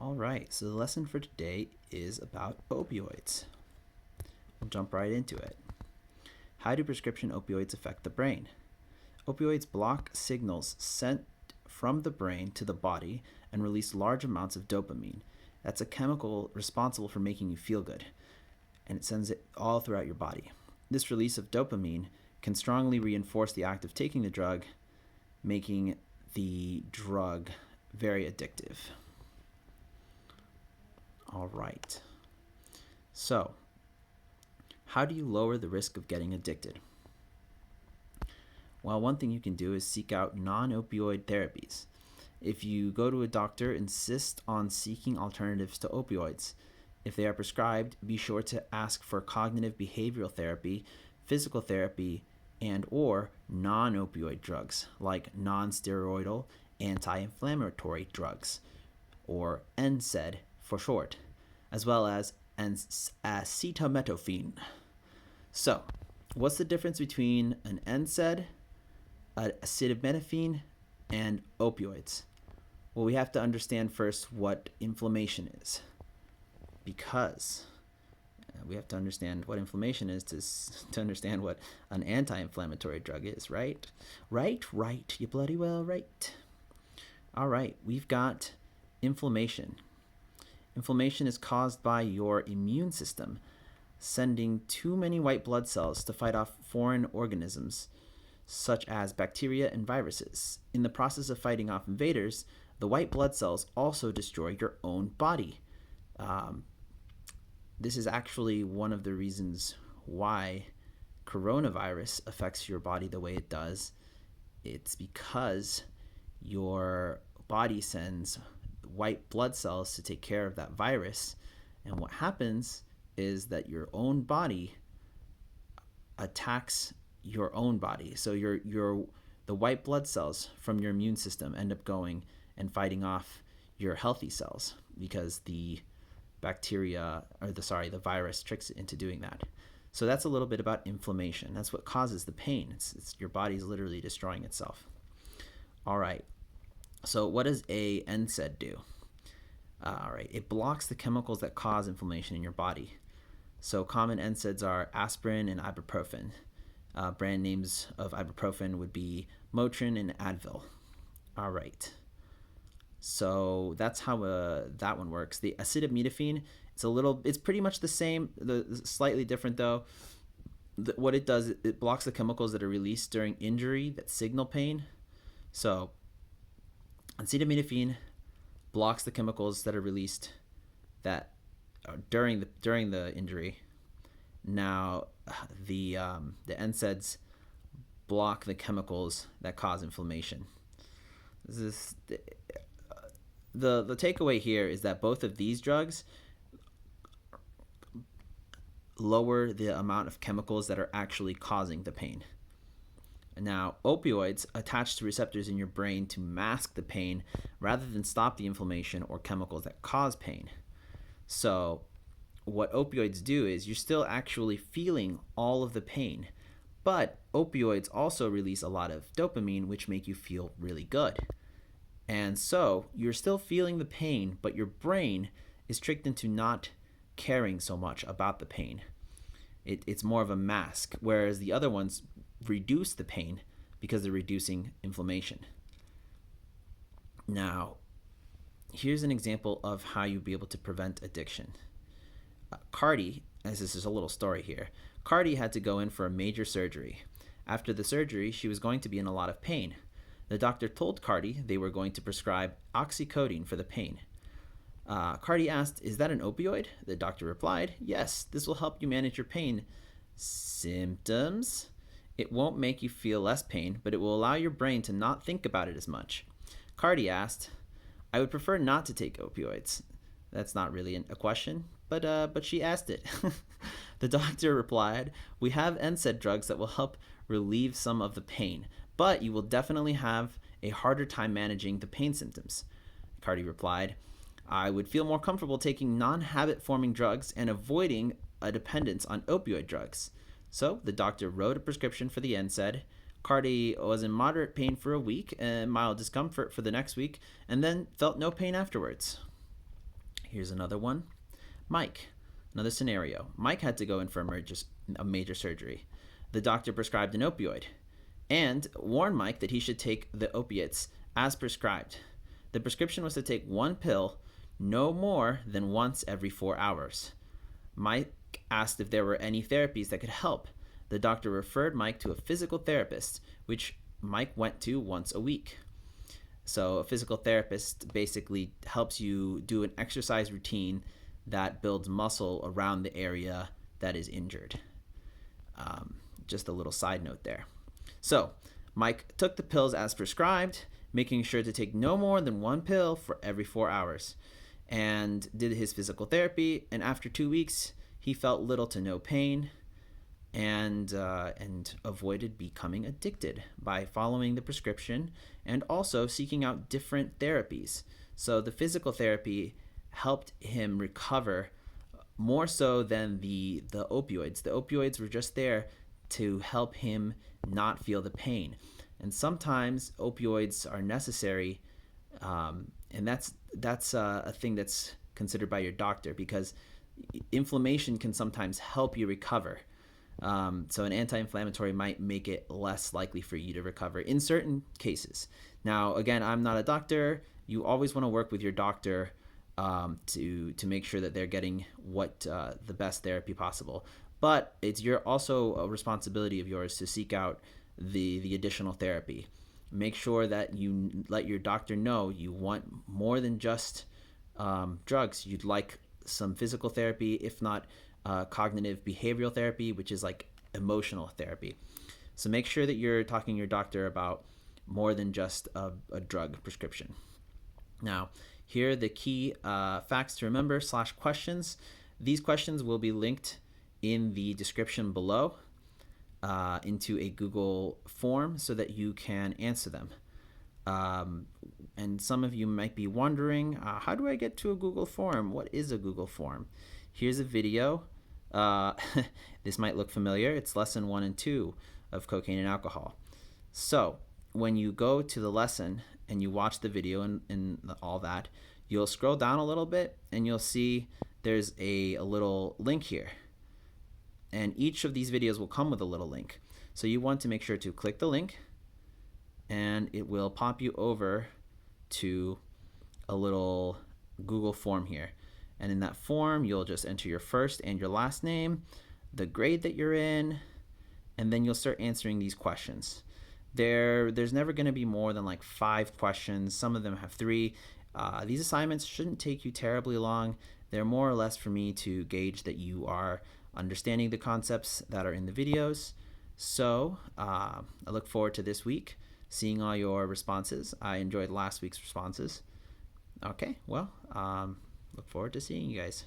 All right, so the lesson for today is about opioids. We'll jump right into it. How do prescription opioids affect the brain? Opioids block signals sent from the brain to the body and release large amounts of dopamine. That's a chemical responsible for making you feel good, and it sends it all throughout your body. This release of dopamine can strongly reinforce the act of taking the drug, making the drug very addictive. All right. So, how do you lower the risk of getting addicted? Well, one thing you can do is seek out non-opioid therapies. If you go to a doctor, insist on seeking alternatives to opioids. If they are prescribed, be sure to ask for cognitive behavioral therapy, physical therapy, and or non-opioid drugs like non-steroidal anti-inflammatory drugs, or NSAID for short, as well as acetaminophen. So, what's the difference between an NSAID, acetaminophen, and opioids? Well, we have to understand first what inflammation is, because we have to understand what inflammation is to understand what an anti-inflammatory drug is, right? Right, you bloody well right. All right, we've got inflammation. Inflammation is caused by your immune system sending too many white blood cells to fight off foreign organisms, such as bacteria and viruses. In the process of fighting off invaders, the white blood cells also destroy your own body. This is actually one of the reasons why coronavirus affects your body the way it does. It's because your body sends white blood cells to take care of that virus, and what happens is that your own body attacks your own body. So the white blood cells from your immune system end up going and fighting off your healthy cells because the virus tricks it into doing that. So that's a little bit about inflammation. That's what causes the pain. It's your body's literally destroying itself. All right. So what does a NSAID do? All right, it blocks the chemicals that cause inflammation in your body. So common NSAIDs are aspirin and ibuprofen. Brand names of ibuprofen would be Motrin and Advil. All right. So that's how that one works. The acetaminophen, it's pretty much the same, slightly different though. What it does, it blocks the chemicals that are released during injury that signal pain. So acetaminophen blocks the chemicals that are released that during the injury. Now the NSAIDs block the chemicals that cause inflammation. The takeaway here is that both of these drugs lower the amount of chemicals that are actually causing the pain. Now, opioids attach to receptors in your brain to mask the pain rather than stop the inflammation or chemicals that cause pain. So, what opioids do is you're still actually feeling all of the pain, but opioids also release a lot of dopamine, which make you feel really good. And so, you're still feeling the pain, but your brain is tricked into not caring so much about the pain. It's more of a mask, whereas the other ones reduce the pain because they're reducing inflammation. Now, here's an example of how you'd be able to prevent addiction. Cardi, as this is a little story here, Cardi had to go in for a major surgery. After the surgery, she was going to be in a lot of pain. The doctor told Cardi they were going to prescribe oxycodone for the pain. Cardi asked, "Is that an opioid?" The doctor replied, "Yes, this will help you manage your pain symptoms. It won't make you feel less pain, but it will allow your brain to not think about it as much." Cardi asked, "I would prefer not to take opioids." That's not really a question, but she asked it. The doctor replied, "We have NSAID drugs that will help relieve some of the pain, but you will definitely have a harder time managing the pain symptoms." Cardi replied, "I would feel more comfortable taking non-habit forming drugs and avoiding a dependence on opioid drugs." So the doctor wrote a prescription for the NSAID. Cardi was in moderate pain for a week and mild discomfort for the next week, and then felt no pain afterwards. Here's another one. Mike, another scenario. Mike had to go in for a major surgery. The doctor prescribed an opioid and warned Mike that he should take the opiates as prescribed. The prescription was to take one pill no more than once every 4 hours. Mike asked if there were any therapies that could help. The doctor referred Mike to a physical therapist, which Mike went to once a week. So a physical therapist basically helps you do an exercise routine that builds muscle around the area that is injured. Just a little side note there. So Mike took the pills as prescribed, making sure to take no more than one pill for every 4 hours, and did his physical therapy. And after 2 weeks, he felt little to no pain, and avoided becoming addicted by following the prescription and also seeking out different therapies. So the physical therapy helped him recover more so than the opioids. The opioids were just there to help him not feel the pain. And sometimes opioids are necessary, and that's a thing that's considered by your doctor, because inflammation can sometimes help you recover. So an anti-inflammatory might make it less likely for you to recover in certain cases. Now, again, I'm not a doctor. You always want to work with your doctor to make sure that they're getting what the best therapy possible. But it's also a responsibility of yours to seek out the additional therapy. Make sure that you let your doctor know you want more than just drugs. You'd like some physical therapy, if not cognitive behavioral therapy, which is like emotional therapy. So make sure that you're talking to your doctor about more than just a drug prescription. Now, here are the key facts to remember / questions. These questions will be linked in the description below into a Google form so that you can answer them. And some of you might be wondering, how do I get to a Google form? What is a Google form? Here's a video. This might look familiar. It's lesson 1 and 2 of cocaine and alcohol. So when you go to the lesson and you watch the video and all that, you'll scroll down a little bit and you'll see there's a little link here. And each of these videos will come with a little link. So you want to make sure to click the link, and it will pop you over to a little Google form here. And in that form, you'll just enter your first and your last name, the grade that you're in, and then you'll start answering these questions. There's never going to be more than like 5 questions. Some of them have 3. These assignments shouldn't take you terribly long. They're more or less for me to gauge that you are understanding the concepts that are in the videos. So I look forward to this week, seeing all your responses. I enjoyed last week's responses. Okay, well, look forward to seeing you guys.